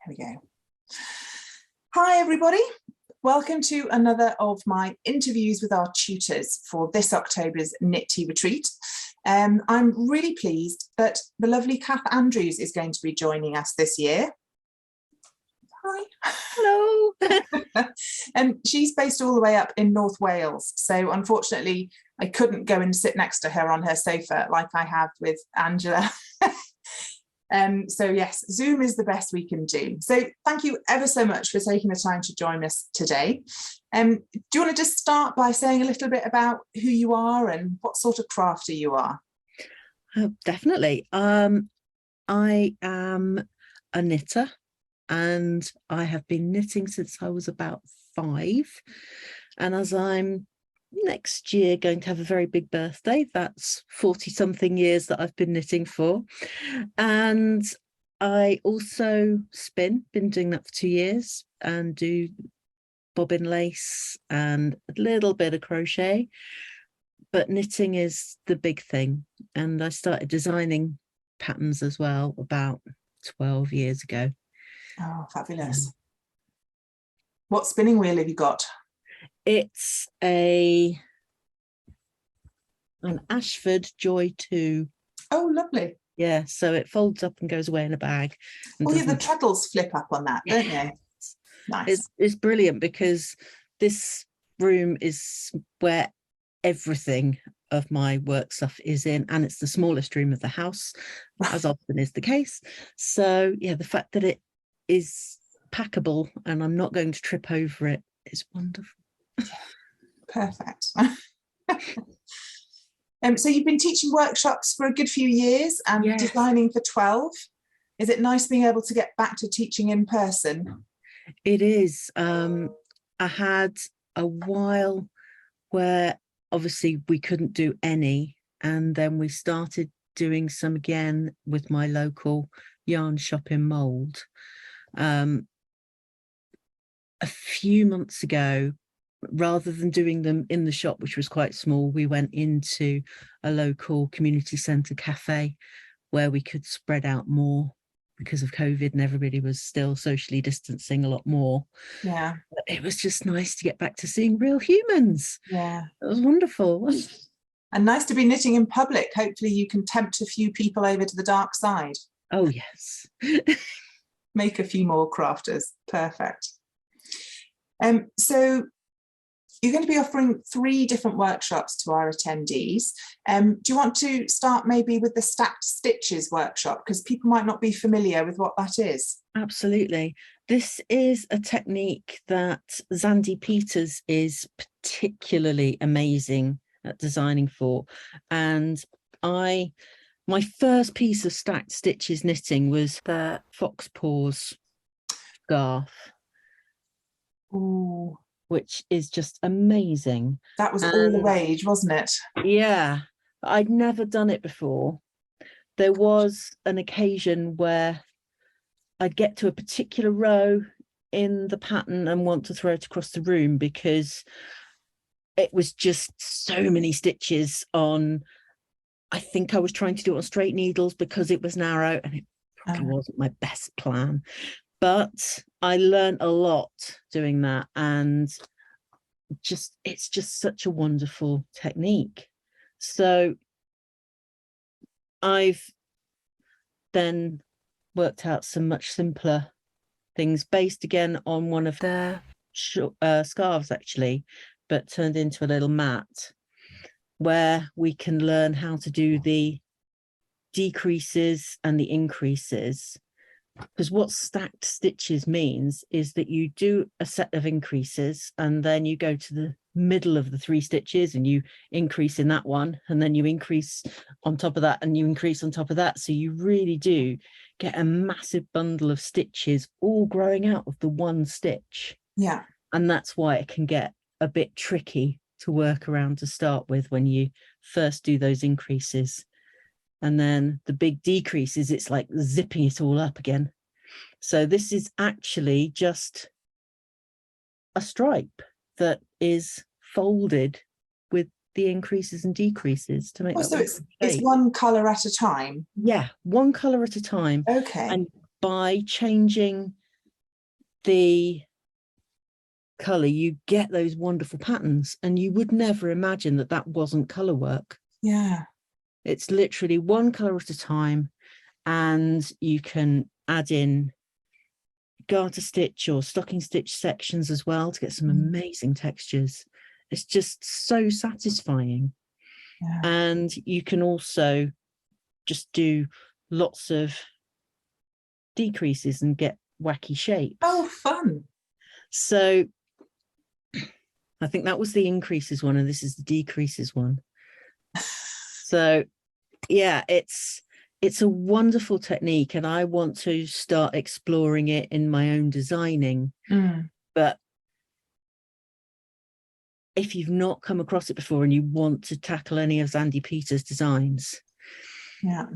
There we go. Hi, everybody. Welcome to another of my interviews with our tutors for this October's Knit Tea Retreat. I'm really pleased that the lovely Kath Andrews is going to be joining us this year. Hi. Hello. She's based all the way up in North Wales, so unfortunately I couldn't go and sit next to her on her sofa like I have with Angela. So yes, Zoom is the best we can do. So thank you ever so much for taking the time to join us today. Do you want to just start by saying a little bit about who you are and what sort of crafter you are? Definitely. I am a knitter and I have been knitting since I was about 5. And as I'm next year going to have a very big birthday, that's 40 something years that I've been knitting for. And I also spin, been doing that for 2 years, and do bobbin lace and a little bit of crochet, but knitting is the big thing. And I started designing patterns as well about 12 years ago. Oh, fabulous. What spinning wheel have you got? It's an Ashford Joy 2. Oh, lovely. Yeah, so it folds up and goes away in a bag. Oh, yeah, the treadles flip up on that, don't they? Nice. It's brilliant because this room is where everything of my work stuff is in, and it's the smallest room of the house, as often is the case. So yeah, the fact that it is packable and I'm not going to trip over it is wonderful. Perfect. So you've been teaching workshops for a good few years and Yes. designing for 12. Is it nice being able to get back to teaching in person? It is. I had a while where obviously we couldn't do any, and then we started doing some again with my local yarn shop in Mould. A few months ago, rather than doing them in the shop, which was quite small, we went into a local community centre cafe where we could spread out more because of COVID and everybody was still socially distancing a lot more. Yeah. But it was just nice to get back to seeing real humans. Yeah. It was wonderful. And nice to be knitting in public. Hopefully you can tempt a few people over to the dark side. Oh, yes. Make a few more crafters. Perfect. So you're going to be offering 3 different workshops to our attendees. Do you want to start maybe with the stacked stitches workshop, because people might not be familiar with what that is? Absolutely. This is a technique that Zandy Peters is particularly amazing at designing for. And my first piece of stacked stitches knitting was the fox paws scarf. Ooh. Which is just amazing. That was all the rage, wasn't it? Yeah, I'd never done it before. There was an occasion where I'd get to a particular row in the pattern and want to throw it across the room because it was just so many stitches on. I think I was trying to do it on straight needles because it was narrow, and it probably wasn't my best plan. But I learned a lot doing that, and it's just such a wonderful technique. So I've then worked out some much simpler things based again on one of their scarves actually, but turned into a little mat where we can learn how to do the decreases and the increases. Because what stacked stitches means is that you do a set of increases and then you go to the middle of the 3 stitches and you increase in that one, and then you increase on top of that and you increase on top of that. So you really do get a massive bundle of stitches all growing out of the one stitch. Yeah. And that's why it can get a bit tricky to work around to start with when you first do those increases. And then the big decreases, it's like zipping it all up again. So this is actually just a stripe that is folded with the increases and decreases to make that. So it's one colour at a time? Yeah, one colour at a time. Okay. And by changing the colour, you get those wonderful patterns, and you would never imagine that that wasn't colour work. Yeah. It's literally one colour at a time, and you can add in garter stitch or stocking stitch sections as well to get some amazing textures. It's just so satisfying. Yeah. And you can also just do lots of decreases and get wacky shapes. Oh, fun. So I think that was the increases one, and this is the decreases one. So yeah, it's a wonderful technique, and I want to start exploring it in my own designing. But if you've not come across it before and you want to tackle any of Zandy Peters' designs, yeah,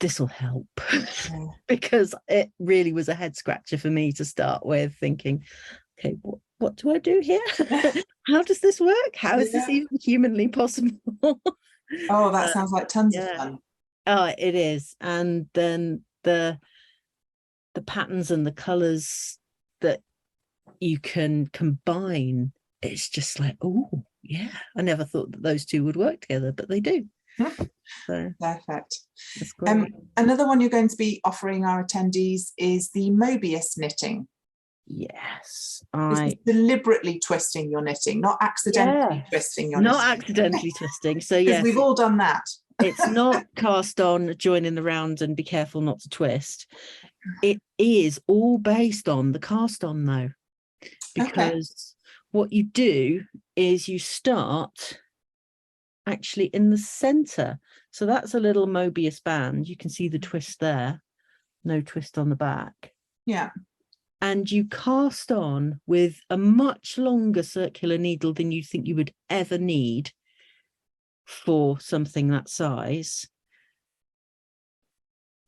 this will help. Because it really was a head scratcher for me to start with, thinking, okay, what do I do here? How does this work? How is this even humanly possible? Oh, that sounds like tons of fun. Oh, it is. And then the patterns and the colors that you can combine, it's just like, oh yeah, I never thought that those two would work together, but they do. So perfect. that's great. Another one you're going to be offering our attendees is the Mobius knitting. Yes, This is deliberately twisting your knitting, not accidentally twisting your knitting. Not accidentally twisting. So yes, we've all done that. It's not cast on, join in the round and be careful not to twist. It is all based on the cast on though, because what you do is you start actually in the center. So that's a little Mobius band. You can see the twist there, no twist on the back. Yeah. And you cast on with a much longer circular needle than you think you would ever need for something that size.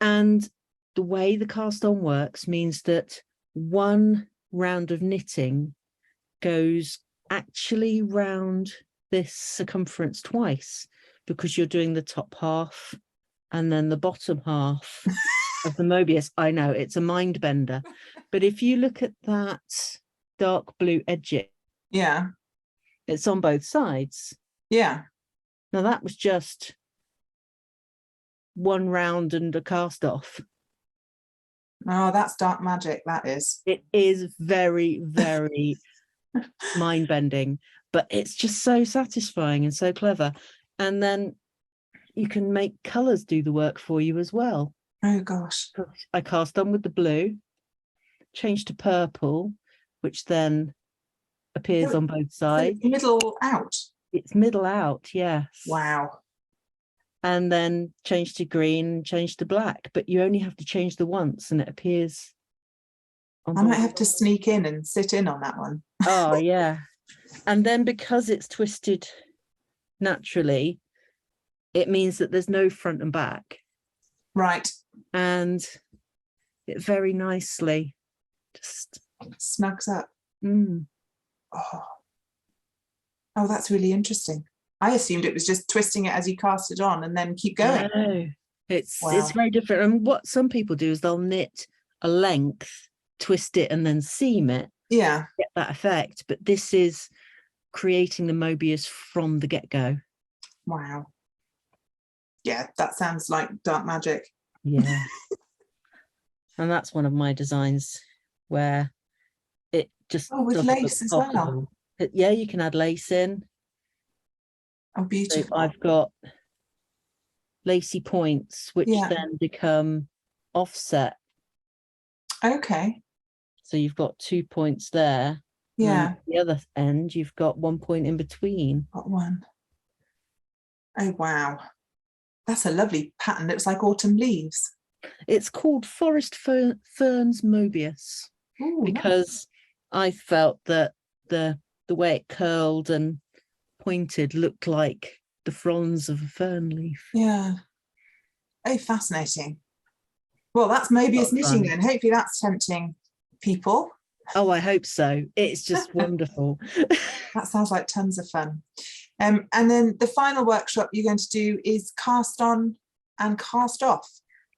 And the way the cast on works means that one round of knitting goes actually round this circumference twice, because you're doing the top half and then the bottom half of the Mobius. I know, it's a mind bender, but if you look at that dark blue edging, it's on both sides. Now that was just one round and a cast off. Oh, that's dark magic, that is. It is very, very mind bending, but it's just so satisfying and so clever. And then you can make colors do the work for you as well. Oh gosh. I cast on with the blue, changed to purple, which then appears on both sides. So middle out. It's middle out, yes. Wow. And then change to green, change to black, but you only have to change the once and it appears on I might have to sneak in and sit in on that one. Oh yeah. And then because it's twisted naturally, it means that there's no front and back. Right. And it very nicely just snugs up. Oh, that's really interesting. I assumed it was just twisting it as you cast it on and then keep going. No, it's very different. And what some people do is they'll knit a length, twist it and then seam it. Yeah. Get that effect. But this is creating the Mobius from the get-go. Wow. Yeah, that sounds like dark magic. Yeah. And that's one of my designs where it just with lace as well. Yeah, you can add lace in. Oh, beautiful. So I've got lacy points, which then become offset. Okay. So you've got 2 points there. Yeah. The other end, you've got 1 point in between. Got one. Oh, wow. That's a lovely pattern. Looks like autumn leaves. It's called Forest Ferns Mobius. Ooh, because I felt that the way it curled and pointed looked like the fronds of a fern leaf. Yeah. Oh, fascinating. Well, that's Mobius Knitting then. Hopefully that's tempting people. Oh, I hope so. It's just wonderful. That sounds like tons of fun. And then the final workshop you're going to do is cast on and cast off.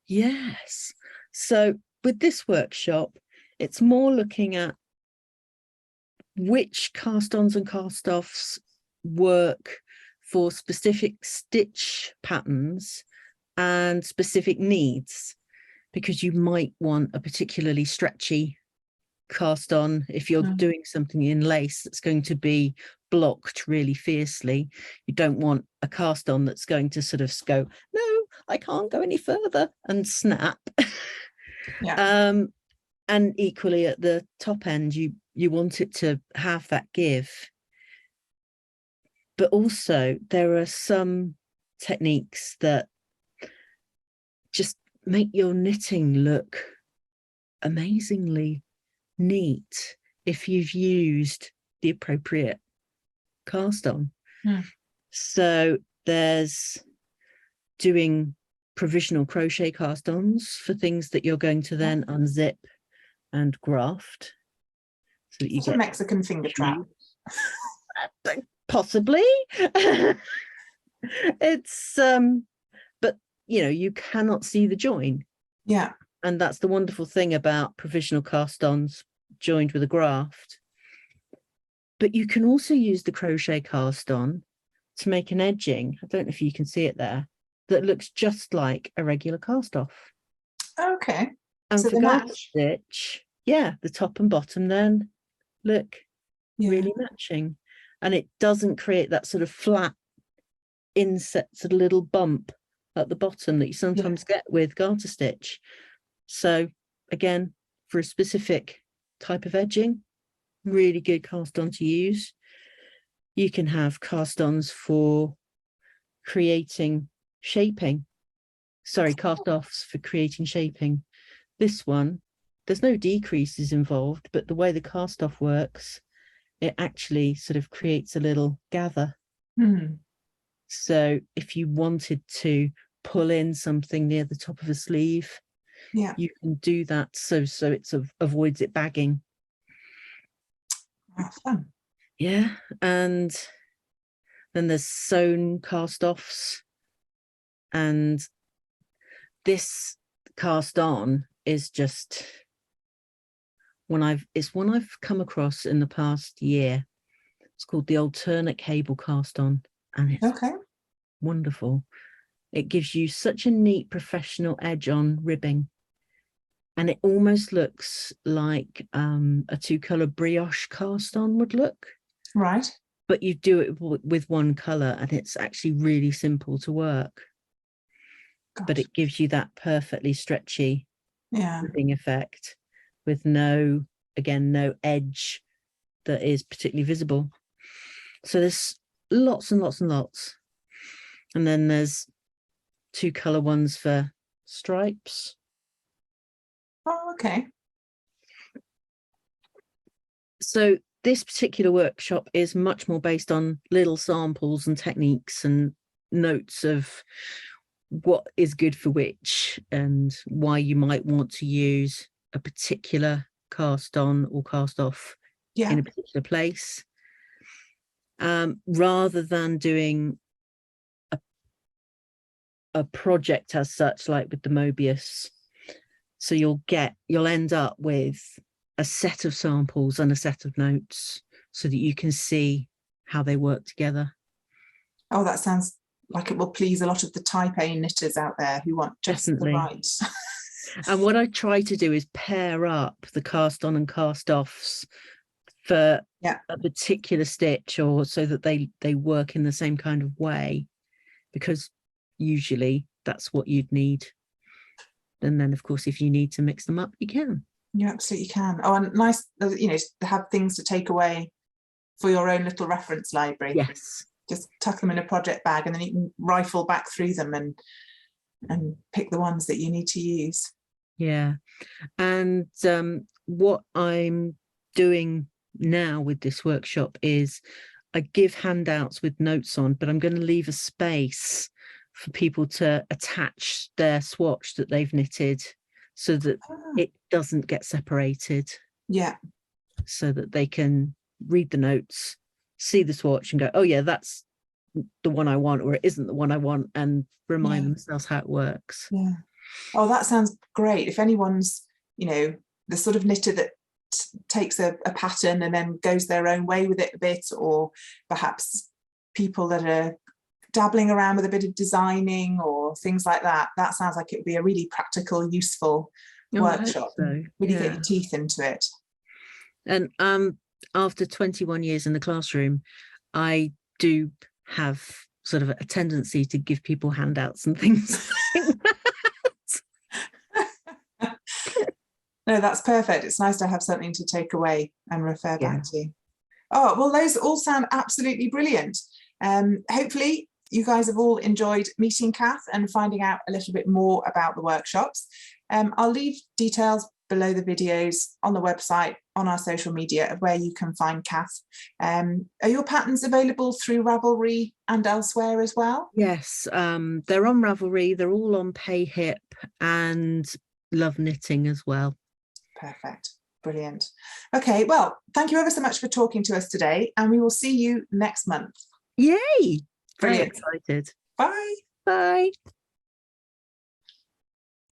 Yes. So with this workshop, It's more looking at which cast-ons and cast-offs work for specific stitch patterns and specific needs, because you might want a particularly stretchy cast on if you're doing something in lace that's going to be blocked really fiercely. You don't want a cast on that's going to sort of go, no, I can't go any further, and snap. Yeah. And equally at the top end, you want it to have that give. But also there are some techniques that just make your knitting look amazingly neat if you've used the appropriate cast on. So there's doing provisional crochet cast ons for things that you're going to then unzip and graft, so that you get a Mexican finger trap. Possibly. It's but you know, you cannot see the join. Yeah. And that's the wonderful thing about provisional cast-ons joined with a graft. But you can also use the crochet cast-on to make an edging. I don't know if you can see it there, that looks just like a regular cast-off. Okay. And so for garter stitch, yeah, the top and bottom then look really matching. And it doesn't create that sort of flat inset, sort of little bump at the bottom that you sometimes get with garter stitch. So again, for a specific type of edging, really good cast on to use. You can have cast ons for creating shaping. Sorry, cast offs for creating shaping. This one, there's no decreases involved, but the way the cast off works, it actually sort of creates a little gather. So if you wanted to pull in something near the top of a sleeve, you can do that so it avoids it bagging. Fun. Yeah. And then there's sewn cast offs, and this cast on is just one I've come across in the past year. It's called the alternate cable cast on, and it's wonderful. It gives you such a neat professional edge on ribbing, and it almost looks like a two-color brioche cast on would look. Right. But you do it with one color, and it's actually really simple to work. But it gives you that perfectly stretchy ribbing effect with no edge that is particularly visible. So there's lots and lots and lots. And then there's two-color ones for stripes. Oh, okay. So this particular workshop is much more based on little samples and techniques and notes of what is good for which and why you might want to use a particular cast on or cast off in a particular place, rather than doing a project as such, like with the Mobius. So you'll end up with a set of samples and a set of notes so that you can see how they work together. Oh, that sounds like it will please a lot of the type A knitters out there who want just the right. And what I try to do is pair up the cast on and cast offs for a particular stitch, or so that they work in the same kind of way, because usually that's what you'd need. And then of course, if you need to mix them up, you can. You absolutely can. Oh, and nice, you know, to have things to take away for your own little reference library. Yes. Just tuck them in a project bag, and then you can rifle back through them and pick the ones that you need to use. Yeah. And what I'm doing now with this workshop is I give handouts with notes on, but I'm going to leave a space for people to attach their swatch that they've knitted so that it doesn't get separated. Yeah. So that they can read the notes, see the swatch and go, oh yeah, that's the one I want, or it isn't the one I want, and remind themselves how it works. Yeah. Oh, that sounds great. If anyone's, you know, the sort of knitter that takes a pattern and then goes their own way with it a bit, or perhaps people that are dabbling around with a bit of designing or things like that. That sounds like it would be a really practical, useful workshop. So. Really Yeah. get your teeth into it. And after 21 years in the classroom, I do have sort of a tendency to give people handouts and things. No, that's perfect. It's nice to have something to take away and refer Yeah. back to. Oh, well, those all sound absolutely brilliant. Hopefully you guys have all enjoyed meeting Kath and finding out a little bit more about the workshops. I'll leave details below the videos on the website, on our social media, of where you can find Kath. Are your patterns available through Ravelry and elsewhere as well? Yes, they're on Ravelry, they're all on PayHip and Love Knitting as well. Perfect. Brilliant. Okay, well, thank you ever so much for talking to us today, and we will see you next month. Yay! Very Brilliant. excited. Bye. Bye.